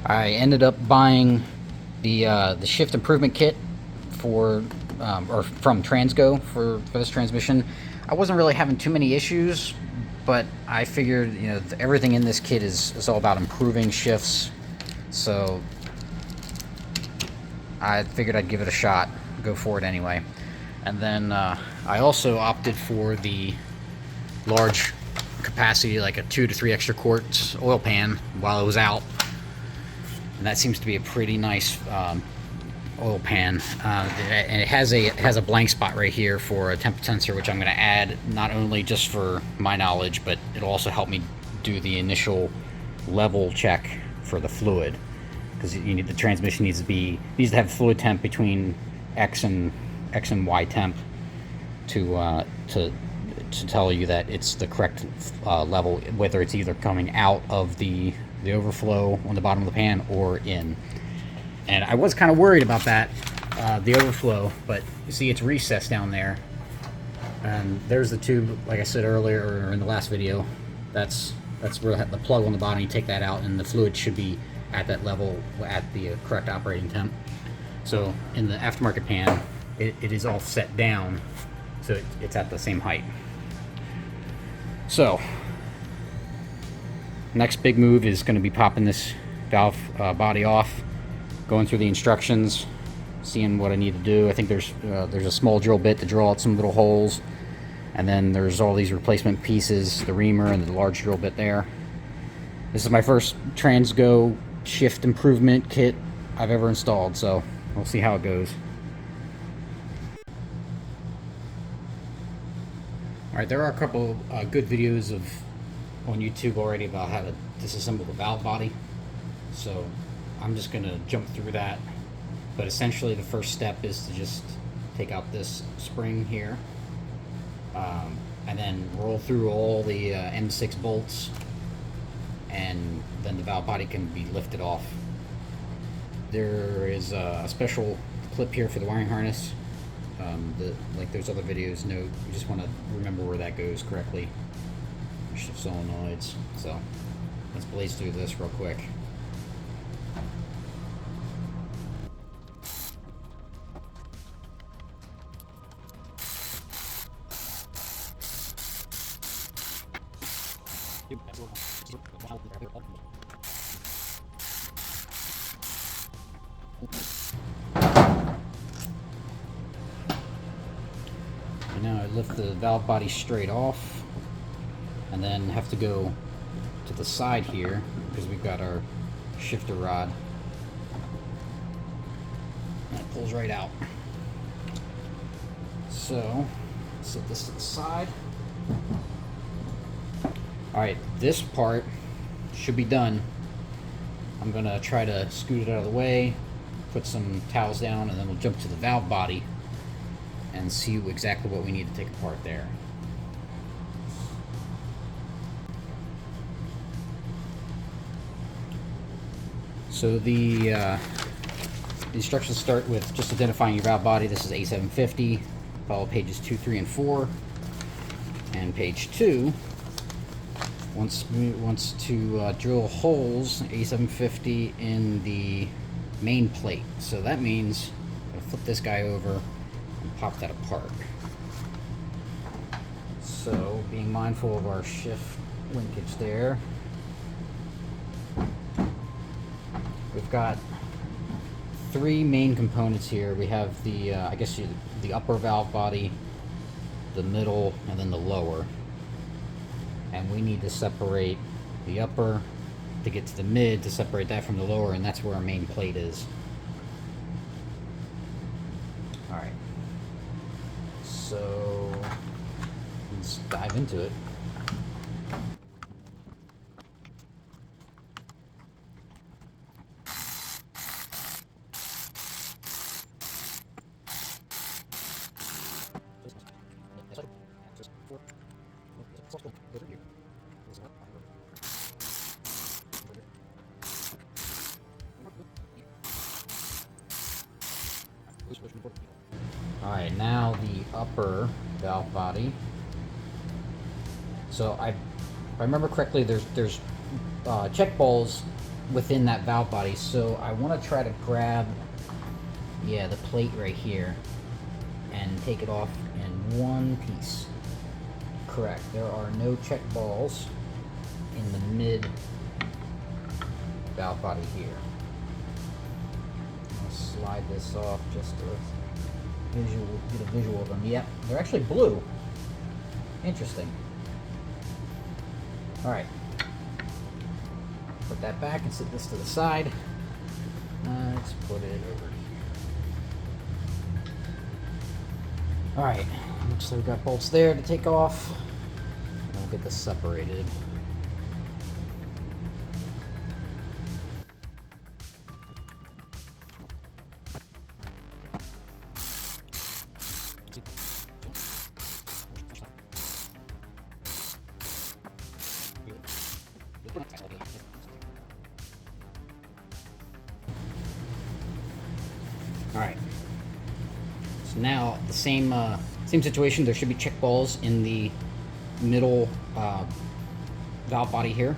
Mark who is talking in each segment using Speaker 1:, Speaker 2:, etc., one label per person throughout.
Speaker 1: I ended up buying the shift improvement kit for or from TransGo for this transmission. I wasn't really having too many issues, but I figured, you know, everything in this kit is all about improving shifts, so I figured I'd give it a shot, go for it anyway. And then I also opted for the large capacity, like a 2 to 3 extra quarts oil pan while it was out. And that seems to be a pretty nice oil pan. And it has a blank spot right here for a temp sensor, which I'm going to add not only just for my knowledge, but it'll also help me do the initial level check for the fluid, because the transmission needs to have fluid temp between X and Y temp to tell you that it's the correct level, whether it's either coming out of the overflow on the bottom of the pan or in. And I was kind of worried about that, the overflow, but you see it's recessed down there, and there's the tube, like I said earlier, or in the last video. That's where the plug on the bottom, you take that out and the fluid should be at that level at the correct operating temp. So in the aftermarket pan, it is all set down, so it's at the same height. So next big move is going to be popping this valve body off, going through the instructions, seeing what I need to do. I think there's a small drill bit to drill out some little holes, and then there's all these replacement pieces, the reamer and the large drill bit there. This is my first TransGo shift improvement kit I've ever installed, so we'll see how it goes. Alright, there are a couple good videos on YouTube already about how to disassemble the valve body, so I'm just going to jump through that. But essentially the first step is to just take out this spring here, and then roll through all the M6 bolts, and then the valve body can be lifted off. There is a special clip here for the wiring harness. Like those other videos, note, you just want to remember where that goes correctly. Shift solenoids. So let's blaze through this real quick. And now I lift the valve body straight off, and then have to go to the side here because we've got our shifter rod. And it pulls right out. So set this to the side. Alright, this part should be done. I'm going to try to scoot it out of the way, put some towels down, and then we'll jump to the valve body and see exactly what we need to take apart there. So the instructions start with just identifying your valve body. This is A750. Follow pages 2, 3, and 4. And page 2 wants to drill holes, A750, in the main plate. So that means I'll flip this guy over and pop that apart. So being mindful of our shift linkage there, we've got 3 main components here. We have the I guess the upper valve body, the middle, and then the lower. And we need to separate the upper to get to the mid, to separate that from the lower, and that's where our main plate is. Alright, so let's dive into it. Alright, now the upper valve body. So if I remember correctly, there's check balls within that valve body. So I want to try to grab, yeah, the plate right here and take it off in one piece. Correct. There are no check balls in the mid valve body here. I'll slide this off just to get a visual of them. Yep, they're actually blue. Interesting. All right. Put that back and set this to the side. Let's put it over here. All right. Looks like we've got bolts there to take off. We'll get this separated. All right. So now the same situation. There should be check balls in the middle valve body here,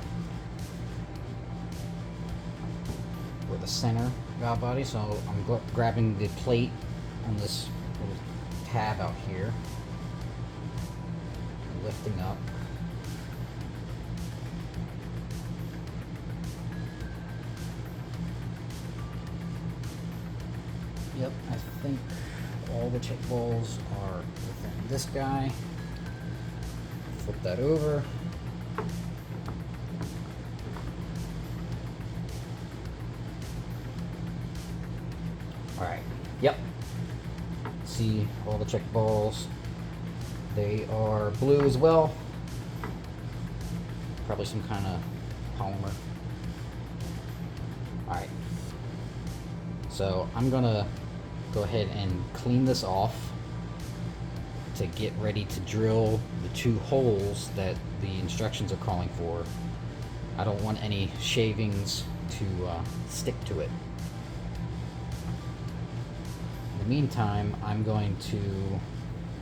Speaker 1: or the center valve body. So I'm grabbing the plate on this little tab out here, lifting up. Yep, I think all the check balls are within this guy. Flip that over. Alright, yep. See all the check balls. They are blue as well. Probably some kind of polymer. Alright. So I'm gonna go ahead and clean this off to get ready to drill the 2 holes that the instructions are calling for. I don't want any shavings to stick to it. In the meantime, I'm going to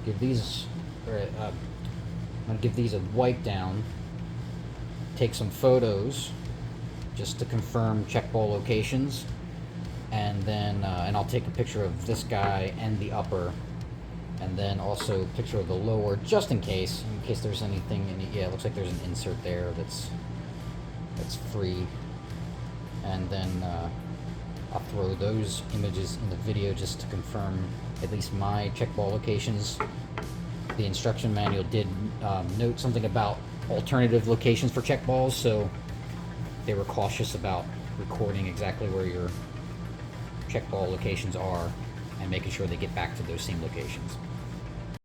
Speaker 1: give these, a wipe down, take some photos just to confirm check ball locations. And then, and I'll take a picture of this guy and the upper, and then also a picture of the lower, just in case there's anything. Yeah, it looks like there's an insert there that's free. And then I'll throw those images in the video just to confirm at least my check ball locations. The instruction manual did note something about alternative locations for check balls, so they were cautious about recording exactly where your check ball locations are and making sure they get back to those same locations.